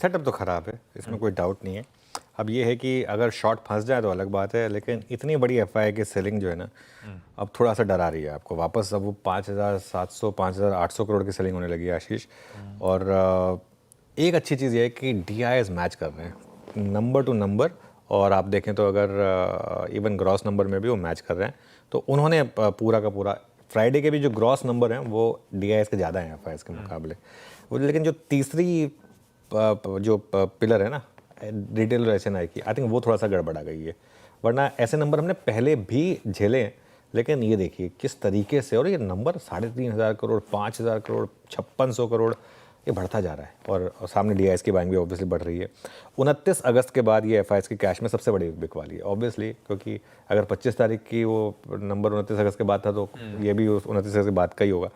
Setup तो ख़राब है, इसमें कोई डाउट नहीं है। अब ये है कि अगर शॉर्ट फंस जाए तो अलग बात है, लेकिन इतनी बड़ी एफआई की सेलिंग जो है ना, अब थोड़ा सा डरा रही है आपको वापस। अब वो 5,700 5,800 करोड़ की सेलिंग होने लगी है आशीष। और एक अच्छी चीज़ ये है कि DIs मैच कर रहे हैं नंबर टू नंबर, और आप देखें तो अगर इवन ग्रॉस नंबर में भी वो मैच कर रहे हैं। तो उन्होंने पूरा का पूरा फ्राइडे के भी जो ग्रॉस नंबर हैं वो DIs के ज़्यादा हैं एफआईएस के मुकाबले। वो लेकिन जो तीसरी जो पिलर है ना रिटेल और HNI की, आई थिंक वो थोड़ा सा गड़बड़ा गई है। वरना ऐसे नंबर हमने पहले भी झेले हैं, लेकिन ये देखिए किस तरीके से, और ये नंबर 3,500 करोड़, 5,000 करोड़, 5,600 करोड़, ये बढ़ता जा रहा है। और सामने DIs की बाइंग भी ऑब्वियसली बढ़ रही है। 29 अगस्त के बाद ये एफआईएस की कैश में सबसे बड़ी बिक वाली है ऑब्वियसली, क्योंकि अगर 25 तारीख की वो नंबर 29 अगस्त के बाद था तो ये भी 29 अगस्त के बाद का ही होगा।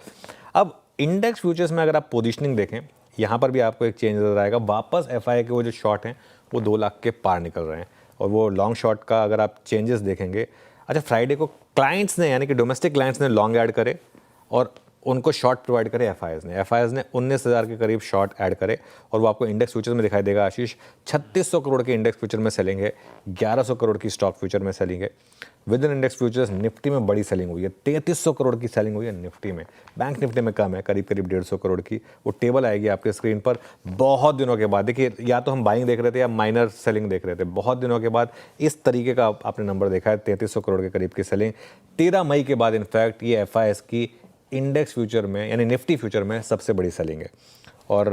अब इंडेक्स फ्यूचर्स में अगर आप पोजिशनिंग देखें, यहाँ पर भी आपको एक चेंज नजर आएगा। वापस एफआई के वो जो शॉर्ट हैं वो 2 लाख के पार निकल रहे हैं। और वो लॉन्ग शॉर्ट का अगर आप चेंजेस देखेंगे, अच्छा फ्राइडे को क्लाइंट्स ने, यानी कि डोमेस्टिक क्लाइंट्स ने लॉन्ग ऐड करे और उनको शॉर्ट प्रोवाइड करे एफआईएस ने 19,000 के करीब शॉर्ट ऐड करे। और वो आपको इंडेक्स फ्यूचर में दिखाई देगा आशीष। 3600 करोड़ के इंडेक्स फ्यूचर में सेलिंग है, 1100 करोड़ की स्टॉक फ्यूचर में सेलिंग है। With in index futures Nifty में बड़ी सेलिंग हुई है, 3300 करोड़ की सेलिंग हुई है निफ्टी में। बैंक निफ्टी में कम है, करीब 150 करोड़ की। वो टेबल आएगी आपके स्क्रीन पर बहुत दिनों के बाद। देखिए, या तो हम बाइंग देख रहे थे या माइनर सेलिंग देख रहे थे। बहुत दिनों के बाद इस तरीके का आपने नंबर देखा है, 3300 करोड़ के करीब की सेलिंग 13 मई के बाद। इनफैक्ट ये एफआईएस की इंडेक्स फ्यूचर में यानी निफ्टी फ्यूचर में सबसे बड़ी सेलिंग है। और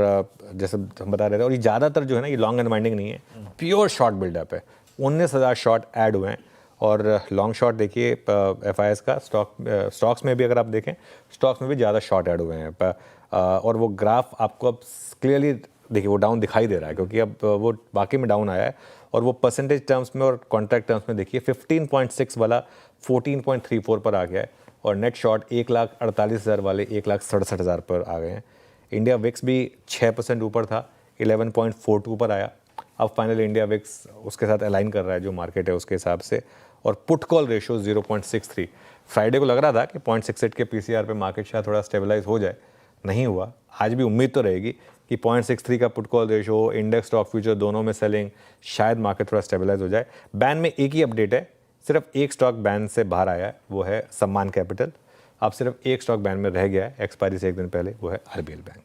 जैसे हम बता रहे थे, और ये ज़्यादातर जो है ना, ये लॉन्ग एंड वाइंडिंग नहीं है, प्योर शॉर्ट बिल्डअप है। 19,000 शॉर्ट ऐड हुए हैं। और लॉन्ग शॉट देखिए एफआईएस का स्टॉक्स में भी अगर आप देखें, स्टॉक्स में भी ज़्यादा शॉर्ट ऐड हुए हैं। और वो ग्राफ आपको अब क्लियरली देखिए वो डाउन दिखाई दे रहा है, क्योंकि अब वो बाकी में डाउन आया है। और वो परसेंटेज टर्म्स में और कॉन्ट्रैक्ट टर्म्स में देखिए 15.6 वाला 14.34 पर आ गया है। और नेट शॉर्ट 1,48,000 वाले 1,67,000 पर आ गए हैं। इंडिया विक्स भी 6% ऊपर था, 11.42 पर आया। अब फाइनल इंडिया विक्स उसके साथ अलाइन कर रहा है जो मार्केट है उसके हिसाब से। और पुट कॉल रेशो 0.63। फ्राइडे को लग रहा था कि 0.68 के पीसीआर पे मार्केट शायद थोड़ा स्टेबलाइज हो जाए, नहीं हुआ। आज भी उम्मीद तो रहेगी कि 0.63 का put call ratio, index stock future दोनों में सेलिंग, शायद मार्केट थोड़ा स्टेबलाइज हो जाए। बैन में एक ही अपडेट है, सिर्फ एक स्टॉक बैन से बाहर आया है, वो है सम्मान कैपिटल। अब सिर्फ एक स्टॉक बैन में रह गया है एक्सपायरी से एक दिन पहले, वो है RBL बैंक।